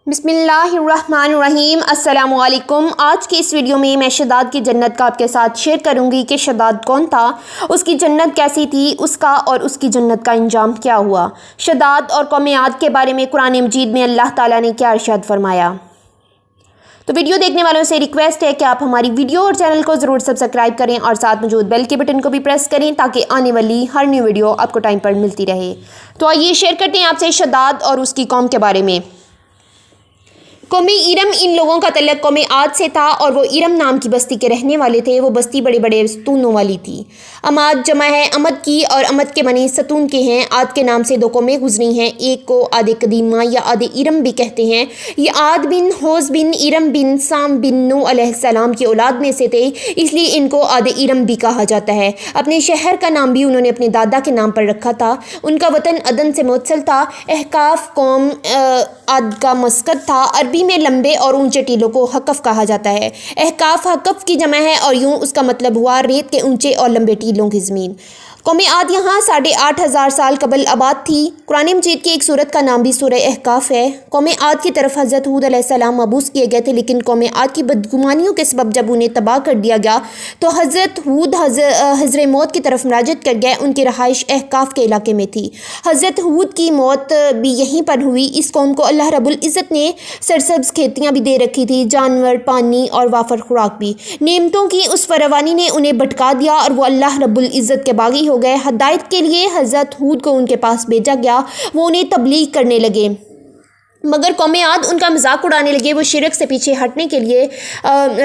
بسم اللہ الرحمن الرحیم۔ السلام علیکم۔ آج کی اس ویڈیو میں شداد کی جنت کا آپ کے ساتھ شیئر کروں گی کہ شداد کون تھا، اس کی جنت کیسی تھی، اس کا اور اس کی جنت کا انجام کیا ہوا۔ شداد اور قوم عاد کے بارے میں قرآن مجید میں اللہ تعالیٰ نے کیا ارشاد فرمایا۔ تو ویڈیو دیکھنے والوں سے ریکویسٹ ہے کہ آپ ہماری ویڈیو اور چینل کو ضرور سبسکرائب کریں اور ساتھ موجود بیل کے بٹن کو بھی پریس کریں تاکہ آنے والی ہر نیو ویڈیو آپ کو ٹائم پر ملتی رہے۔ تو آئیے شیئر کرتے ہیں آپ سے شداد اور اس کی قوم کے بارے میں۔ قوم ارم، ان لوگوں کا تعلق قوم عاد سے تھا اور وہ ارم نام کی بستی کے رہنے والے تھے۔ وہ بستی بڑے بڑے ستونوں والی تھی۔ اماد جمع ہے امد کی اور امد کے معنی ستون کے ہیں۔ عاد کے نام سے دو قومیں گزری ہیں، ایک کو عاد قدیمہ یا عاد ارم بھی کہتے ہیں۔ یہ عاد بن حوز بن ارم بن سام بن نو علیہ السلام کی اولاد میں سے تھے، اس لیے ان کو عاد ارم بھی کہا جاتا ہے۔ اپنے شہر کا نام بھی انہوں نے اپنے دادا کے نام پر رکھا تھا۔ ان کا وطن عدن سے متصل تھا۔ احقاف قوم عاد کا مسکن تھا۔ عربی میں لمبے اور اونچے ٹیلوں کو حقف کہا جاتا ہے۔ احقاف حقف کی جمع ہے اور یوں اس کا مطلب ہوا ریت کے اونچے اور لمبے ٹیلوں کی زمین۔ قوم عاد یہاں 8,500 سال قبل آباد تھی۔ قرآن مجید کی ایک سورت کا نام بھی سورہ احقاف ہے۔ قوم عاد کی طرف حضرت ہود علیہ السلام مبعوث کیے گئے تھے، لیکن قوم عاد کی بدگمانیوں کے سبب جب انہیں تباہ کر دیا گیا تو حضرت ہود حضر موت کی طرف مراجعت کر گئے۔ ان کی رہائش احقاف کے علاقے میں تھی۔ حضرت ہود کی موت بھی یہیں پر ہوئی۔ اس قوم کو اللہ رب العزت نے سرسبز کھیتیاں بھی دے رکھی تھی، جانور، پانی اور وافر خوراک بھی۔ نعمتوں کی اس فراوانی نے انہیں بھٹکا دیا اور وہ اللہ رب العزت کے باغی ہو گئے۔ ہدایت کے لیے حضرت ہود کو ان کے پاس بھیجا گیا، وہ انہیں تبلیغ کرنے لگے، مگر قوم عاد ان کا مذاق اڑانے لگے۔ وہ شرک سے پیچھے ہٹنے کے لیے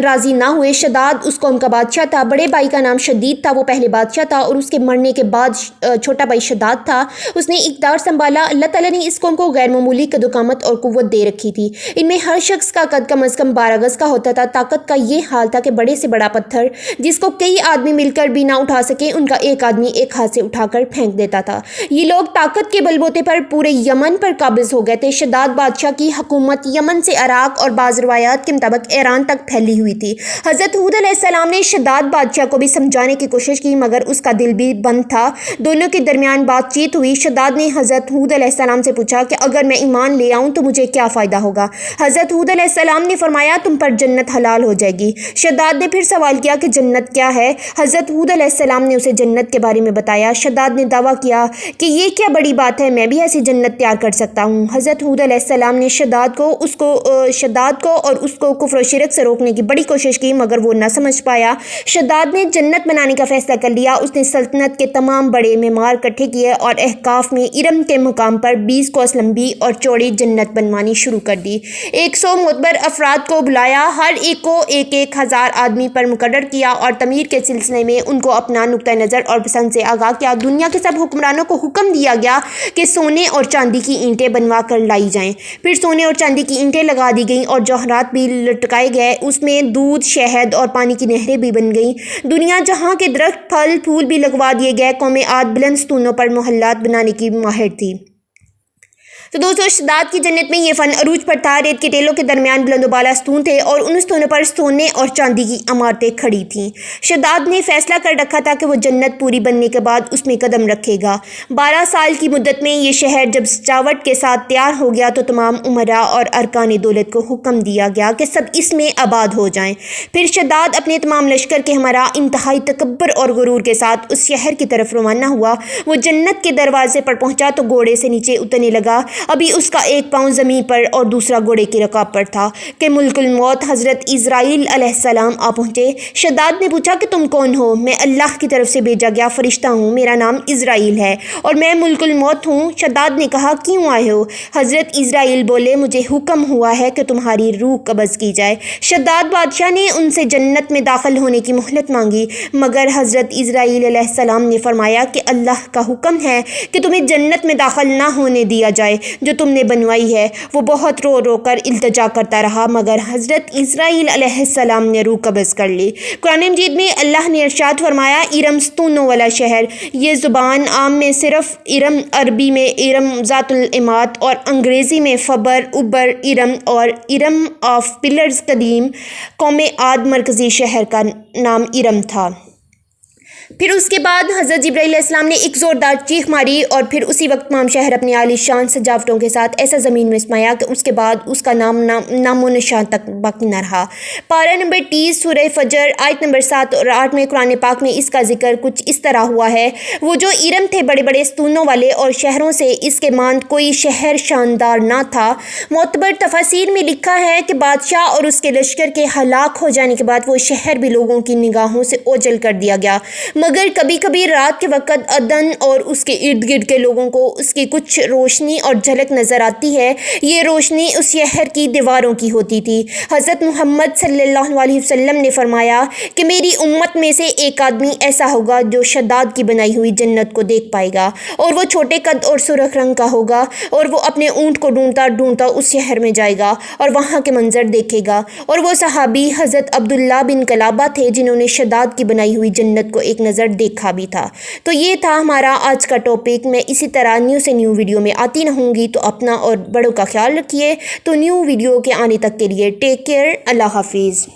راضی نہ ہوئے۔ شداد اس قوم کا بادشاہ تھا۔ بڑے بھائی کا نام شدید تھا، وہ پہلے بادشاہ تھا اور اس کے مرنے کے بعد چھوٹا بھائی شداد تھا۔ اس نے اقتدار سنبھالا۔ اللہ تعالیٰ نے اس قوم کو غیر معمولی قد و قامت اور قوت دے رکھی تھی۔ ان میں ہر شخص کا قد کم از کم 12 گز کا ہوتا تھا۔ طاقت کا یہ حال تھا کہ بڑے سے بڑا پتھر جس کو کئی آدمی مل کر بھی نہ اٹھا سکے، ان کا ایک آدمی ایک ہاتھ سے اٹھا کر پھینک دیتا تھا۔ یہ لوگ طاقت کے بل بوتے پر پورے یمن پر قابض ہو گئے تھے۔ شداد بادشاہ کی حکومت یمن سے عراق اور بعض روایات کے مطابق ایران تک پھیلی ہوئی تھی۔ حضرت ہود علیہ السلام نے شداد بادشاہ کو بھی سمجھانے کی کوشش کی، مگر اس کا دل بھی بند تھا۔ دونوں کے درمیان بات چیت ہوئی۔ شداد نے حضرت ہود علیہ السلام سے پوچھا کہ اگر میں ایمان لے آؤں تو مجھے کیا فائدہ ہوگا؟ حضرت ہود علیہ السلام نے فرمایا تم پر جنت حلال ہو جائے گی۔ شداد نے پھر سوال کیا کہ جنت کیا ہے؟ حضرت ہود علیہ السلام نے اسے جنت کے بارے میں بتایا۔ شداد نے دعویٰ کیا کہ یہ کیا بڑی بات ہے، میں بھی ایسی جنت تیار کر سکتا ہوں۔ حضرت ہود علیہ السلام نے شداد کو اور اس کو کفر و شرک سے روکنے کی بڑی کوشش کی، مگر وہ نہ سمجھ پایا۔ شداد نے جنت بنانے کا فیصلہ کر لیا۔ اس نے سلطنت کے تمام بڑے معمار اکٹھے کیے اور احقاف میں ارم کے مقام پر 20 کوس لمبی اور چوڑی جنت بنوانی شروع کر دی۔ 100 معتبر افراد کو بلایا، ہر ایک کو 1,000 آدمی پر مقرر کیا اور تعمیر کے سلسلے میں ان کو اپنا نقطۂ نظر اور پسند سے آگاہ کیا۔ دنیا کے سب حکمرانوں کو حکم دیا گیا کہ سونے اور چاندی کی اینٹیں بنوا کر لائی جائیں۔ پھر سونے اور چاندی کی اینٹیں لگا دی گئیں اور جوہرات بھی لٹکائے گئے۔ اس میں دودھ، شہد اور پانی کی نہریں بھی بن گئیں۔ دنیا جہاں کے درخت، پھل پھول بھی لگوا دیے گئے۔ قوم عاد بلند ستونوں پر محلات بنانے کی ماہر تھی۔ تو دوستو، شداد کی جنت میں یہ فن عروج پر تھا۔ ریت کے ٹیلوں کے درمیان بلند و بالا ستون تھے اور ان ستونوں پر سونے اور چاندی کی عمارتیں کھڑی تھیں۔ شداد نے فیصلہ کر رکھا تھا کہ وہ جنت پوری بننے کے بعد اس میں قدم رکھے گا۔ 12 سال کی مدت میں یہ شہر جب سجاوٹ کے ساتھ تیار ہو گیا تو تمام امراء اور ارکان دولت کو حکم دیا گیا کہ سب اس میں آباد ہو جائیں۔ پھر شداد اپنے تمام لشکر کے ہمراہ انتہائی تکبر اور غرور کے ساتھ اس شہر کی طرف روانہ ہوا۔ وہ جنت کے دروازے پر پہنچا تو گھوڑے سے نیچے اترنے لگا۔ ابھی اس کا ایک پاؤں زمین پر اور دوسرا گھوڑے کی رکاب پر تھا کہ ملک الموت حضرت اسرائیل علیہ السلام آ پہنچے۔ شداد نے پوچھا کہ تم کون ہو؟ میں اللہ کی طرف سے بھیجا گیا فرشتہ ہوں، میرا نام اسرائیل ہے اور میں ملک الموت ہوں۔ شداد نے کہا کیوں آئے ہو؟ حضرت اسرائیل بولے مجھے حکم ہوا ہے کہ تمہاری روح قبض کی جائے۔ شداد بادشاہ نے ان سے جنت میں داخل ہونے کی مہلت مانگی، مگر حضرت اسرائیل علیہ السلام نے فرمایا کہ اللہ کا حکم ہے کہ تمہیں جنت میں داخل نہ ہونے دیا جائے جو تم نے بنوائی ہے۔ وہ بہت رو رو کر التجا کرتا رہا، مگر حضرت اسرائیل علیہ السلام نے روح قبض کر لی۔ قرآن مجید میں اللہ نے ارشاد فرمایا ارم ستونوں والا شہر۔ یہ زبان عام میں صرف ارم، عربی میں ارم ذات العماد اور انگریزی میں فبر، ابر، ارم اور ارم آف پلرز۔ قدیم قوم عاد مرکزی شہر کا نام ارم تھا۔ پھر اس کے بعد حضرت جبرائیل علیہ السلام نے ایک زوردار چیخ ماری اور پھر اسی وقت تمام شہر اپنی عالی شان سجاوٹوں کے ساتھ ایسا زمین میں سمایا کہ اس کے بعد اس کا نام و نشان تک باقی نہ رہا۔ پارہ نمبر 30 سورہ فجر آیت نمبر 7 اور 8 میں قرآن پاک میں اس کا ذکر کچھ اس طرح ہوا ہے: وہ جو ارم تھے بڑے بڑے ستونوں والے اور شہروں سے اس کے مانند کوئی شہر شاندار نہ تھا۔ معتبر تفاسیر میں لکھا ہے کہ بادشاہ اور اس کے لشکر کے ہلاک ہو جانے کے بعد وہ شہر بھی لوگوں کی نگاہوں سے اوجھل کر دیا گیا، مگر کبھی کبھی رات کے وقت عدن اور اس کے ارد گرد کے لوگوں کو اس کی کچھ روشنی اور جھلک نظر آتی ہے۔ یہ روشنی اس شہر کی دیواروں کی ہوتی تھی۔ حضرت محمد صلی اللہ علیہ وسلم نے فرمایا کہ میری امت میں سے ایک آدمی ایسا ہوگا جو شداد کی بنائی ہوئی جنت کو دیکھ پائے گا، اور وہ چھوٹے قد اور سرخ رنگ کا ہوگا، اور وہ اپنے اونٹ کو ڈھونڈتا ڈھونڈتا اس شہر میں جائے گا اور وہاں کے منظر دیکھے گا۔ اور وہ صحابی حضرت عبداللہ بن کلابہ تھے جنہوں نے شداد کی بنائی ہوئی جنت کو ایک نظر دیکھا بھی تھا۔ تو یہ تھا ہمارا آج کا ٹاپک۔ میں اسی طرح نیو سے نیو ویڈیو میں آتی رہوں گی، تو اپنا اور بڑوں کا خیال رکھیے۔ تو نیو ویڈیو کے آنے تک کے لیے ٹیک کیئر، اللہ حافظ۔